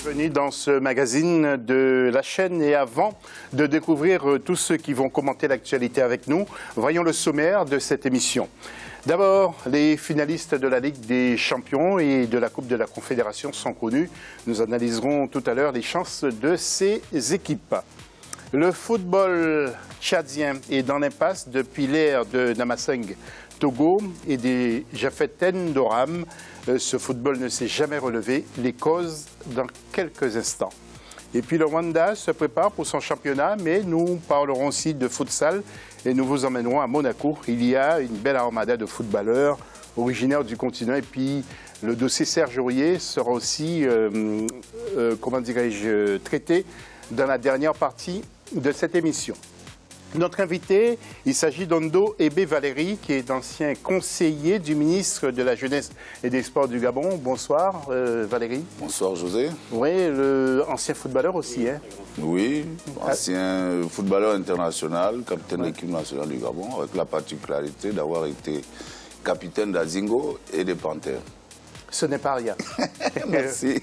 Bienvenue dans ce magazine de la chaîne et avant de découvrir tous ceux qui vont commenter l'actualité avec nous, voyons le sommaire de cette émission. D'abord, les finalistes de la Ligue des Champions et de la Coupe de la Confédération sont connus. Nous analyserons tout à l'heure les chances de ces équipes. Le football tchadien est dans l'impasse depuis l'ère de Namaseng Togo et des Jafeten d'Oram. Ce football ne s'est jamais relevé. Les causes dans quelques instants. Et puis le Rwanda se prépare pour son championnat, mais nous parlerons aussi de futsal et nous vous emmènerons à Monaco. Il y a une belle armada de footballeurs originaires du continent. Et puis le dossier Serge Aurier sera aussi, traité dans la dernière partie de cette émission. Notre invité, il s'agit d'Ondo Ebe Valérie, qui est ancien conseiller du ministre de la Jeunesse et des Sports du Gabon. Bonsoir, Valérie. Bonsoir, José. Oui, ancien footballeur aussi, hein? Oui, ancien footballeur international, capitaine de l'équipe nationale du Gabon, avec la particularité d'avoir été capitaine d'Azingo et des Panthères. Ce n'est pas rien. Merci.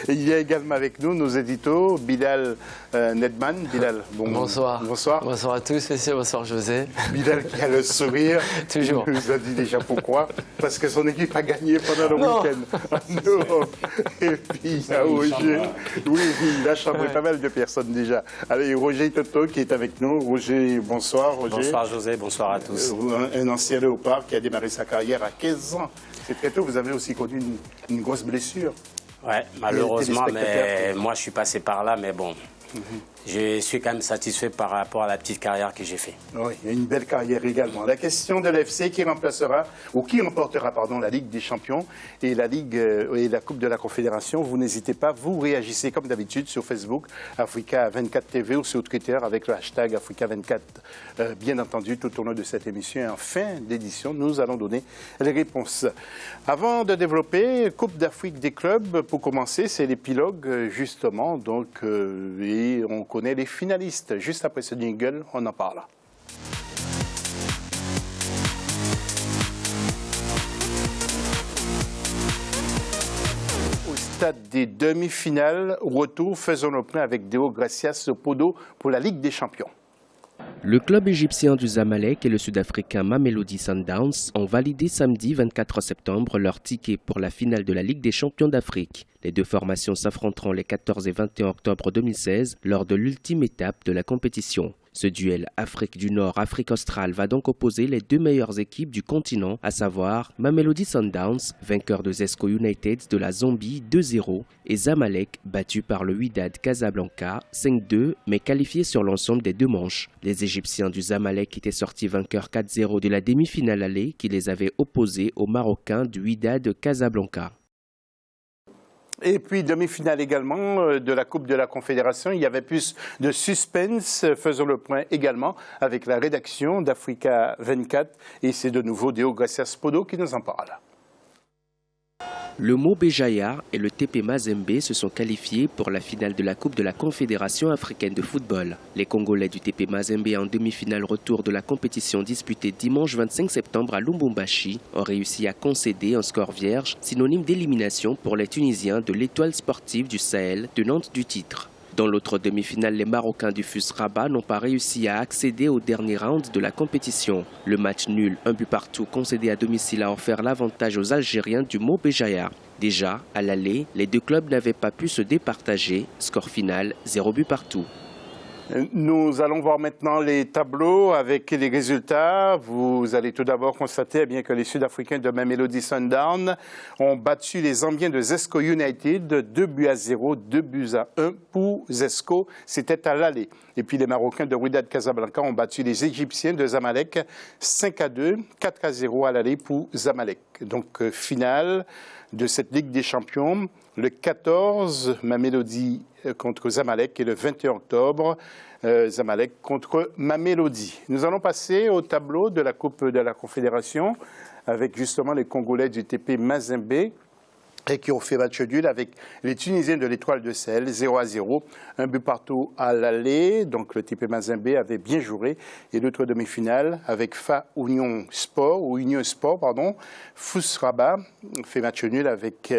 Il y a également avec nous nos éditos, Bilal Nedman. Bilal, bonsoir. Bonsoir. Bonsoir à tous, messieurs. Bonsoir, José. Bilal qui a le sourire. Toujours. Il nous a dit déjà pourquoi. Parce que son équipe a gagné pendant le week-end en Europe. Et puis il y a Roger. Oui, il a chambré pas mal de personnes déjà. Allez, Roger Toto qui est avec nous. Roger, bonsoir. Roger. Bonsoir, José. Bonsoir à tous. Un ancien léopard qui a démarré sa carrière à 15 ans. C'est très tôt, vous avez aussi connu une grosse blessure. Ouais, malheureusement, mais moi je suis passé par là, mais bon, je suis quand même satisfait par rapport à la petite carrière que j'ai faite. Oui, il y a une belle carrière également. La question de l'AFC qui remportera la Ligue des Champions et la Ligue et la Coupe de la Confédération. Vous n'hésitez pas, vous réagissez comme d'habitude sur Facebook, Africa24 TV ou sur Twitter avec le hashtag Africa24. Bien entendu, tout au long de cette émission et en fin d'édition, nous allons donner les réponses. Avant de développer, Coupe d'Afrique des clubs, pour commencer, c'est l'épilogue justement, donc, et on connaît les finalistes. Juste après ce jingle, on en parle. Au stade des demi-finales, retour, faisons le point avec Deo Gracias Podo pour la Ligue des Champions. Le club égyptien du Zamalek et le sud-africain Mamelodi Sundowns ont validé samedi 24 septembre leur ticket pour la finale de la Ligue des champions d'Afrique. Les deux formations s'affronteront les 14 et 21 octobre 2016 lors de l'ultime étape de la compétition. Ce duel Afrique du Nord-Afrique australe va donc opposer les deux meilleures équipes du continent, à savoir Mamelodi Sundowns, vainqueur de Zesco United de la Zambie 2-0, et Zamalek, battu par le Wydad Casablanca 5-2, mais qualifié sur l'ensemble des deux manches. Les Égyptiens du Zamalek étaient sortis vainqueurs 4-0 de la demi-finale aller qui les avait opposés aux Marocains du Wydad Casablanca. Et puis, demi-finale également de la Coupe de la Confédération. Il y avait plus de suspense. Faisons le point également avec la rédaction d'Africa 24. Et c'est de nouveau Deo Gracias Podo qui nous en parle. Le Mobéjaïa et le TP Mazembe se sont qualifiés pour la finale de la Coupe de la Confédération africaine de football. Les Congolais du TP Mazembe en demi-finale retour de la compétition disputée dimanche 25 septembre à Lubumbashi ont réussi à concéder un score vierge, synonyme d'élimination pour les Tunisiens de l'Étoile sportive du Sahel, tenante du titre. Dans l'autre demi-finale, les Marocains du FUS Rabat n'ont pas réussi à accéder au dernier round de la compétition. Le match nul, un but partout concédé à domicile a offert l'avantage aux Algériens du Mobéjaïa. Déjà, à l'aller, les deux clubs n'avaient pas pu se départager. Score final, 0 but partout. Nous allons voir maintenant les tableaux avec les résultats. Vous allez tout d'abord constater bien que les Sud-Africains de Mamelodi Sundowns ont battu les Zambiens de Zesco United 2-0, 2-1 pour Zesco. C'était à l'aller. Et puis les Marocains de Wydad Casablanca ont battu les Égyptiens de Zamalek 5-2, 4-0 à l'aller pour Zamalek. Donc finale de cette Ligue des Champions, le 14, Mamelodi contre Zamalek et le 21 octobre, Zamalek contre Mamelodi. Nous allons passer au tableau de la Coupe de la Confédération avec justement les Congolais du TP Mazembe et qui ont fait match nul avec les Tunisiens de l'Étoile de Sahel, 0-0, un but partout à l'aller. Donc le TP Mazembe avait bien joué. Et l'autre demi-finale avec Union Sport, Fous Rabat fait match nul avec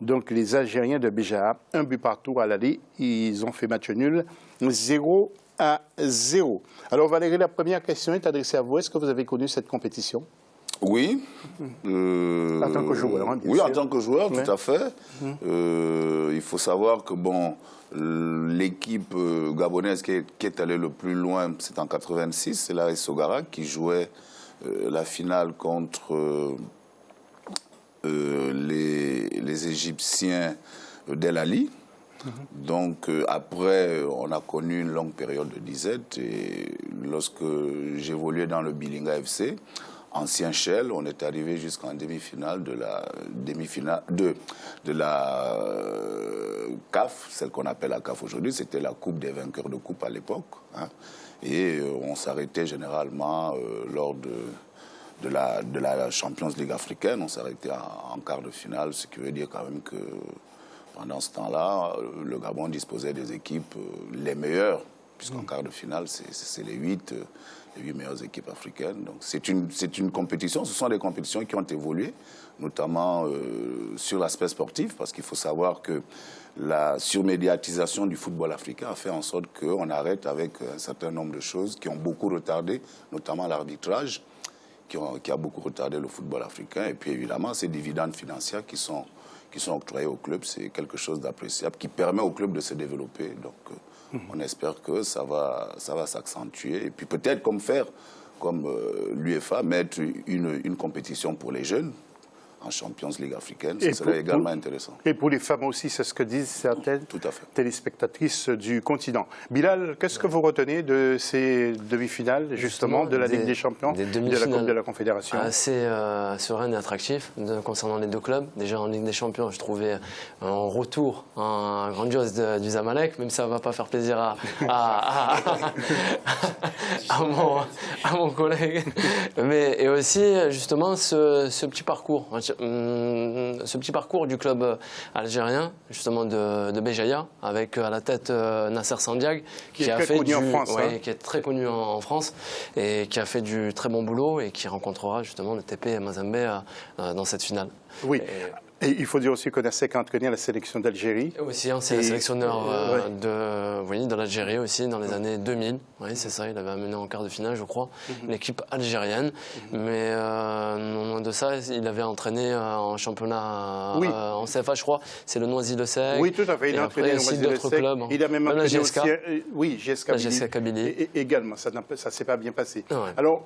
donc les Algériens de Béja, un but partout à l'aller. Ils ont fait match nul 0-0. Alors Valérie, la première question est adressée à vous. Est-ce que vous avez connu cette compétition ? Oui. En tant que joueur, hein, bien oui, sûr. en tant que joueur, Ouais. tout à fait. Il faut savoir que bon, l'équipe gabonaise qui est allée le plus loin, c'est en 86, c'est l'AS Sogara qui jouait la finale contre les Égyptiens d'El Ali. Donc après, on a connu une longue période de disette et lorsque j'évoluais dans le Bilinga FC, ancien Shell, on est arrivé jusqu'en demi-finale de la CAF, celle qu'on appelle la CAF aujourd'hui, c'était la coupe des vainqueurs de coupe à l'époque. Hein, et on s'arrêtait généralement lors de la Champions League africaine, on s'arrêtait en quart de finale, ce qui veut dire quand même que pendant ce temps-là, le Gabon disposait des équipes les meilleures, puisqu'en quart de finale, c'est les 8 meilleures équipes africaines. Donc c'est une compétition, ce sont des compétitions qui ont évolué, notamment sur l'aspect sportif, parce qu'il faut savoir que la surmédiatisation du football africain a fait en sorte qu'on arrête avec un certain nombre de choses qui ont beaucoup retardé, notamment l'arbitrage, qui a beaucoup retardé le football africain. Et puis évidemment, ces dividendes financiers qui sont octroyés au club, c'est quelque chose d'appréciable qui permet au club de se développer. Donc on espère que ça va s'accentuer. Et puis peut-être comme l'UEFA, mettre une compétition pour les jeunes en Champions League africaine, ce serait également intéressant. Et pour les femmes aussi, c'est ce que disent certaines Tout à fait. téléspectatrices du continent. Bilal, qu'est-ce que vous retenez de ces demi-finales, justement, de la Ligue des Champions, de la Coupe de la Confédération? Assez serein et attractif concernant les deux clubs. Déjà en Ligue des Champions, je trouvais un retour grandiose du Zamalek, même si ça ne va pas faire plaisir à mon collègue. Et aussi, justement, ce petit parcours. Ce petit parcours du club algérien, justement de Béjaïa, avec à la tête Nasser Sandiag, qui est très connu en France, qui est très connu en France et qui a fait du très bon boulot et qui rencontrera justement le TP Mazembe dans cette finale. Oui. Et il faut dire aussi qu'on a entraîné la sélection d'Algérie. Aussi, c'est le sélectionneur de l'Algérie aussi dans les années 2000. Oui, c'est ça, il avait amené en quart de finale, je crois, l'équipe algérienne. Mais non loin de ça, il avait entraîné en championnat en CFA, je crois. C'est le Noisy-le-Sec. Oui, tout à fait. Il a entraîné aussi d'autres clubs. Il a même entraîné GSK. aussi GSK Kabylie. Et également, ça ne s'est pas bien passé. Ouais. Alors,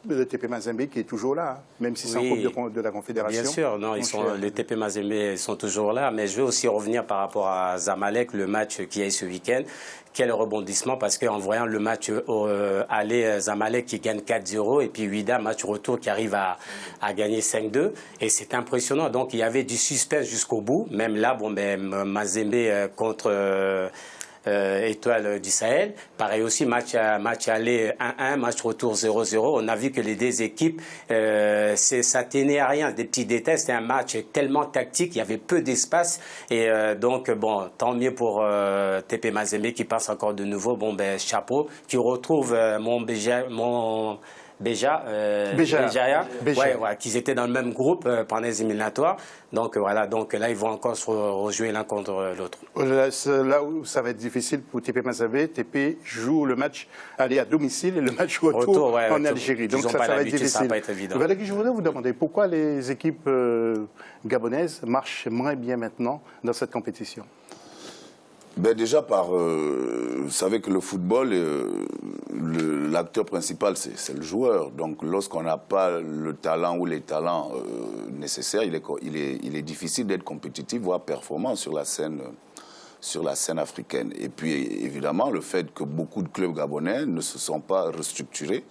le TP Mazembe qui est toujours là, même si c'est en Coupe de la Confédération. Bien sûr, non, les TP Mazembe sont toujours là, mais je veux aussi revenir par rapport à Zamalek, le match qui a eu ce week-end. Quel rebondissement, parce qu'en voyant le match aller, Zamalek qui gagne 4-0, et puis Ouida, match retour qui arrive à gagner 5-2, et c'est impressionnant. Donc il y avait du suspense jusqu'au bout, même là, Mazembe contre... Étoile du Sahel. Pareil aussi, match aller 1-1, match retour 0-0. On a vu que les deux équipes, ça tenait à rien, des petits détails. C'était un match tellement tactique, il y avait peu d'espace. Et donc, tant mieux pour TP Mazembe qui passe encore de nouveau. Chapeau, qui retrouve Béjaïa, qu'ils étaient dans le même groupe pendant les éliminatoires. Donc voilà, là ils vont encore se rejouer l'un contre l'autre. Là où ça va être difficile pour TP Mazembe, TP joue le match aller à domicile et le match retour en Algérie. Donc ça va être difficile. Ça va pas être évident. Valérie, je voudrais vous demander pourquoi les équipes gabonaises marchent moins bien maintenant dans cette compétition. Déjà vous savez que le football, l'acteur principal, c'est le joueur. Donc lorsqu'on n'a pas le talent ou les talents nécessaires, il est difficile d'être compétitif, voire performant sur la scène africaine. Et puis évidemment, le fait que beaucoup de clubs gabonais ne se sont pas restructurés,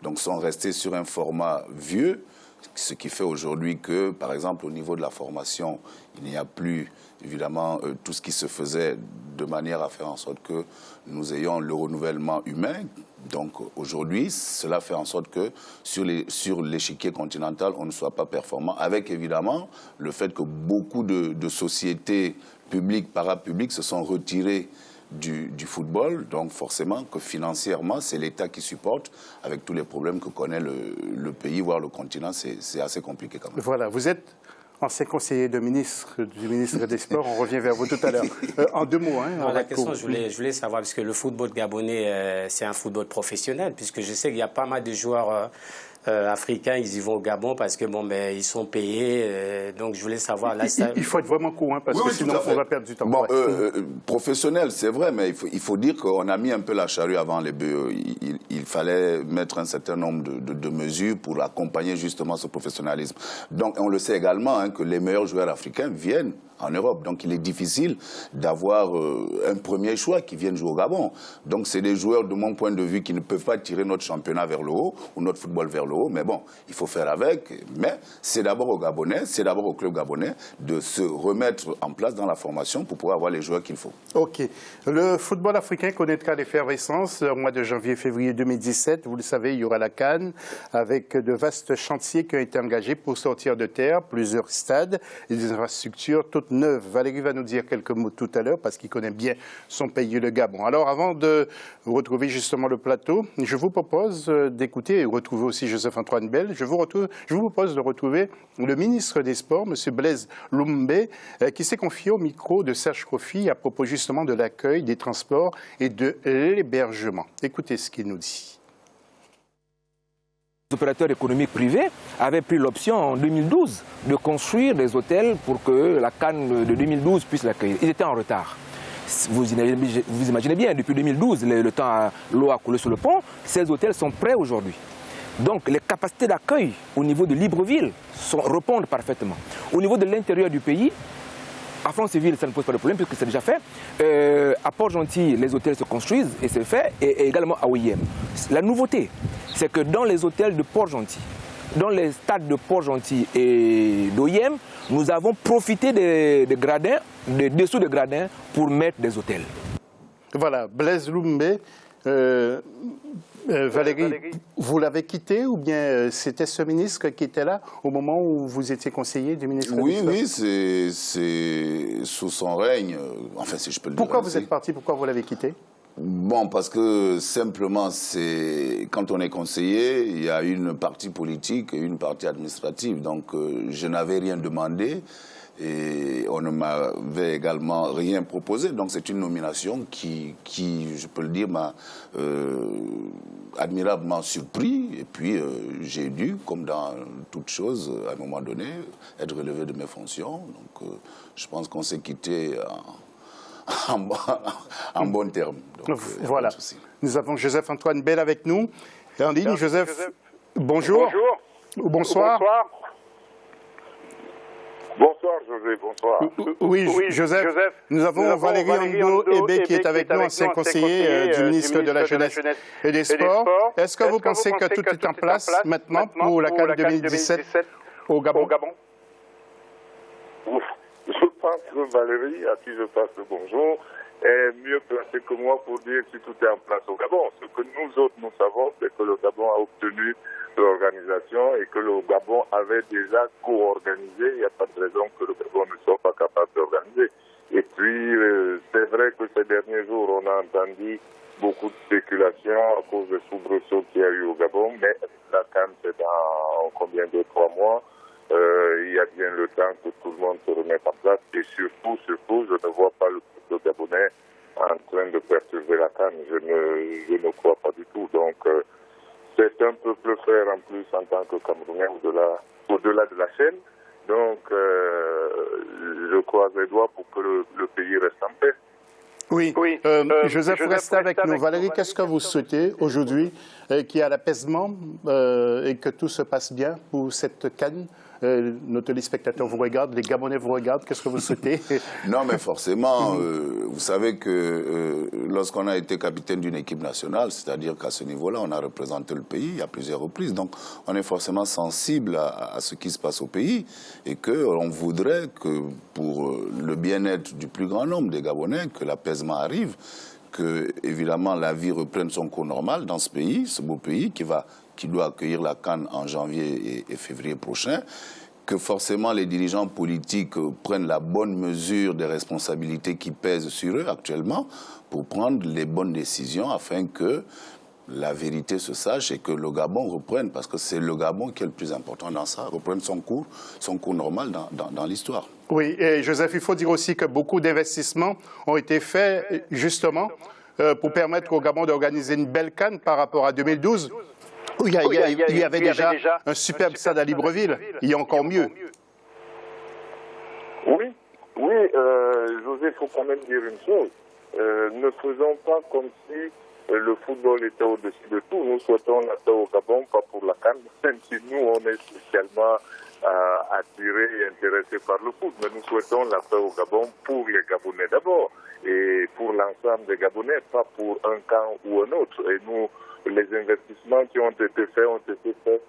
donc sont restés sur un format vieux, ce qui fait aujourd'hui que, par exemple, au niveau de la formation, il n'y a plus, évidemment, tout ce qui se faisait de manière à faire en sorte que nous ayons le renouvellement humain, Donc aujourd'hui, cela fait en sorte que sur l'échiquier continental, on ne soit pas performant, avec évidemment le fait que beaucoup de sociétés publiques, parapubliques se sont retirées du football, donc forcément que financièrement, c'est l'État qui supporte, avec tous les problèmes que connaît le pays, voire le continent, c'est assez compliqué quand même. Voilà, vous êtes ancien conseiller du ministre des Sports, on revient vers vous tout à l'heure. En 2 mots. La question, je voulais savoir, parce que le football gabonais, c'est un football professionnel, puisque je sais qu'il y a pas mal de joueurs africains, ils y vont au Gabon parce que ils sont payés. Donc je voulais savoir. Là, il faut être vraiment court, parce que sinon on va perdre du temps. Bon, professionnel, c'est vrai, mais il faut dire qu'on a mis un peu la charrue avant les bœufs. Il fallait mettre un certain nombre de mesures pour accompagner justement ce professionnalisme. Donc on le sait également que les meilleurs joueurs africains viennent en Europe. Donc il est difficile d'avoir un premier choix qui vienne jouer au Gabon. Donc c'est des joueurs, de mon point de vue, qui ne peuvent pas tirer notre championnat vers le haut ou notre football vers le haut. Mais bon, il faut faire avec. Mais c'est d'abord aux Gabonais, c'est d'abord au club gabonais de se remettre en place dans la formation pour pouvoir avoir les joueurs qu'il faut. OK. Le football africain connaîtra l'effervescence au mois de janvier-février 2017. Vous le savez, il y aura la CAN avec de vastes chantiers qui ont été engagés pour sortir de terre, plusieurs stades et des infrastructures toutes neuves. Valérie va nous dire quelques mots tout à l'heure parce qu'il connaît bien son pays, le Gabon. Alors, avant de retrouver justement le plateau, je vous propose d'écouter et retrouver aussi Joseph-Antoine Bell. Je vous propose de retrouver le ministre des Sports, M. Blaise Loumbe, qui s'est confié au micro de Serge Kofi à propos justement de l'accueil, des transports et de l'hébergement. Écoutez ce qu'il nous dit. Les opérateurs économiques privés avaient pris l'option en 2012 de construire des hôtels pour que la CAN de 2012 puisse l'accueillir. Ils étaient en retard. Vous imaginez bien, depuis 2012, l'eau a coulé sur le pont, ces hôtels sont prêts aujourd'hui. Donc les capacités d'accueil au niveau de Libreville répondent parfaitement. Au niveau de l'intérieur du pays, à Franceville, ça ne pose pas de problème puisque c'est déjà fait. À Port-Gentil, les hôtels se construisent et c'est fait, et également à OIM. La nouveauté, c'est que dans les hôtels de Port-Gentil, dans les stades de Port-Gentil et d'OIM, nous avons profité des gradins, des dessous des gradins pour mettre des hôtels. Voilà, Blaise Loumbe. Valérie, vous l'avez quitté ou bien c'était ce ministre qui était là au moment où vous étiez conseiller du ministre des Sports? Oui, c'est sous son règne, enfin si je peux le dire. Pourquoi vous êtes parti? Pourquoi vous l'avez quitté? Bon, parce que simplement, quand on est conseiller, il y a une partie politique et une partie administrative. Donc je n'avais rien demandé. Et on ne m'avait également rien proposé. Donc c'est une nomination qui, je peux le dire, m'a admirablement surpris. Et puis j'ai dû, comme dans toute chose, à un moment donné, être relevé de mes fonctions. Donc je pense qu'on s'est quitté en bon terme. Donc, voilà. Nous avons Joseph-Antoine Bell avec nous. En ligne, Joseph, bonjour. Bonjour. Bonsoir. Bonsoir, José, bonsoir. Oui, Joseph, nous avons Valérie Ando-Ebé qui est avec nous, ancien conseiller du ministre de la Jeunesse et des Sports. Est-ce que vous pensez que tout est en place maintenant pour la CAN 2017 au Gabon? Je pense que Valérie, à qui je passe le bonjour, est mieux placée que moi pour dire si tout est en place au Gabon. Ce que nous autres, nous savons, c'est que le Gabon a obtenu l'organisation et que le Gabon avait déjà co-organisé. Il n'y a pas de raison que le Gabon ne soit pas capable d'organiser. Et puis, c'est vrai que ces derniers jours, on a entendu beaucoup de spéculations à cause des soubresauts qu'il y a eu au Gabon, mais la CAN, c'est dans combien de 3 mois. Il y a bien le temps que tout le monde se remette en place. Et surtout, je ne vois pas le peuple gabonais en train de perturber la CAN. Je ne crois pas du tout. Donc, c'est un peuple frère en plus en tant que Camerounais au-delà de la chaîne. Donc, je croise les doigts pour que le pays reste en paix. Oui. Joseph, restez avec nous. Valérie, qu'est-ce que vous souhaitez aujourd'hui? Qu'il y ait l'apaisement et que tout se passe bien pour cette CAN? Nos téléspectateurs vous regardent, les Gabonais vous regardent, qu'est-ce que vous souhaitez? Non, mais forcément, vous savez que lorsqu'on a été capitaine d'une équipe nationale, c'est-à-dire qu'à ce niveau-là, on a représenté le pays à plusieurs reprises. Donc, on est forcément sensible à ce qui se passe au pays et qu'on voudrait que, pour le bien-être du plus grand nombre des Gabonais, que l'apaisement arrive. que, évidemment, la vie reprenne son cours normal dans ce pays, ce beau pays qui doit accueillir la CAN en janvier et février prochain, que forcément les dirigeants politiques prennent la bonne mesure des responsabilités qui pèsent sur eux actuellement pour prendre les bonnes décisions afin que la vérité se sache et que le Gabon reprenne, parce que c'est le Gabon qui est le plus important dans ça, reprenne son cours normal dans l'histoire. Oui, et Joseph, il faut dire aussi que beaucoup d'investissements ont été faits justement pour permettre au Gabon d'organiser une belle CAN par rapport à 2012. où il y avait déjà un superbe stade à Libreville. Il y a encore mieux. Oui, José, il faut quand même dire une chose. Ne faisons pas comme si le football était au-dessus de tout. Nous souhaitons la paix au Gabon, pas pour la CAN, même si nous, on est spécialement attirés et intéressés par le foot. Mais nous souhaitons la paix au Gabon pour les Gabonais d'abord et pour l'ensemble des Gabonais, pas pour un camp ou un autre. Et nous, les investissements qui ont été faits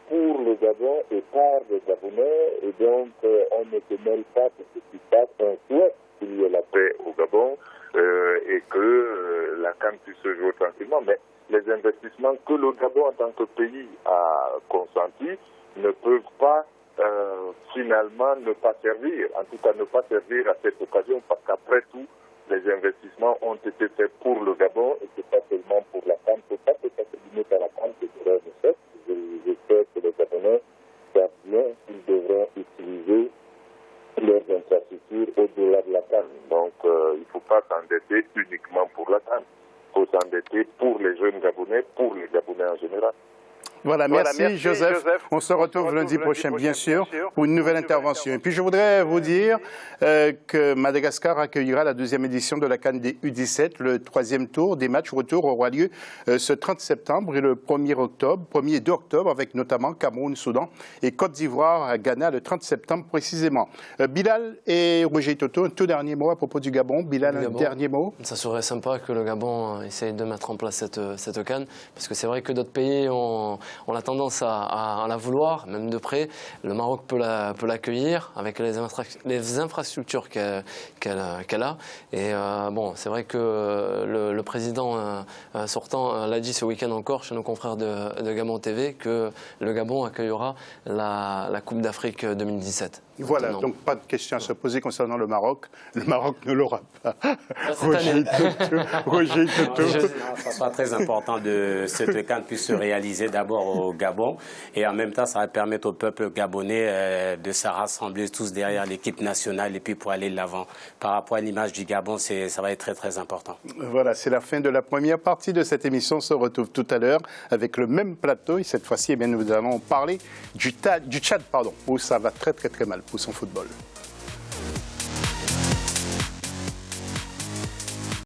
pour le Gabon et par les Gabonais. Et donc, on ne se mêle pas de ce qui passe. On souhaite qu'il y ait la paix au Gabon et que la CAN puisse se jouer tranquillement. Mais les investissements que le Gabon en tant que pays a consentis ne peuvent pas finalement ne pas servir. En tout cas, ne pas servir à cette occasion parce qu'après tout, les investissements ont été faits pour le Gabon et c'est pas seulement pour la CAN. Il ne faut pas que ça se limite à la CAN, c'est ce que je sais. Je sais que les Gabonais savent bien qu'ils devront utiliser leurs infrastructures au-delà de la CAN. Donc, il ne faut pas s'endetter uniquement pour la CAN. Il faut s'endetter pour les jeunes Gabonais, pour les Gabonais en général. Voilà, merci Joseph. On se retrouve lundi prochain, bien sûr, pour une nouvelle intervention. Et puis je voudrais vous dire que Madagascar accueillera la 2e édition de la CAN des U17. Le 3e tour des matchs retour aura lieu ce 30 septembre et le 1er et 2 octobre, avec notamment Cameroun, Soudan et Côte d'Ivoire, Ghana le 30 septembre précisément. Bilal et Roger Toto, un tout dernier mot à propos du Gabon. Bilal, un dernier mot. Ça serait sympa que le Gabon essaye de mettre en place cette CAN, parce que c'est vrai que d'autres pays on a tendance à la vouloir, même de près. Le Maroc peut l'accueillir avec les infrastructures qu'elle a. Et bon, c'est vrai que le président sortant l'a dit ce week-end encore chez nos confrères de Gabon TV que le Gabon accueillera la Coupe d'Afrique 2017. Voilà, donc pas de question à se poser concernant le Maroc. Le Maroc ne l'aura pas. Roger Toto. Ça sera très important que cette CAN puisse se réaliser d'abord au Gabon et en même temps ça va permettre au peuple gabonais de se rassembler tous derrière l'équipe nationale et puis pour aller de l'avant. Par rapport à l'image du Gabon, ça va être très très important. Voilà, c'est la fin de la première partie de cette émission. On se retrouve tout à l'heure avec le même plateau et cette fois-ci, nous allons parler du Tchad, où ça va très très très mal pour son football.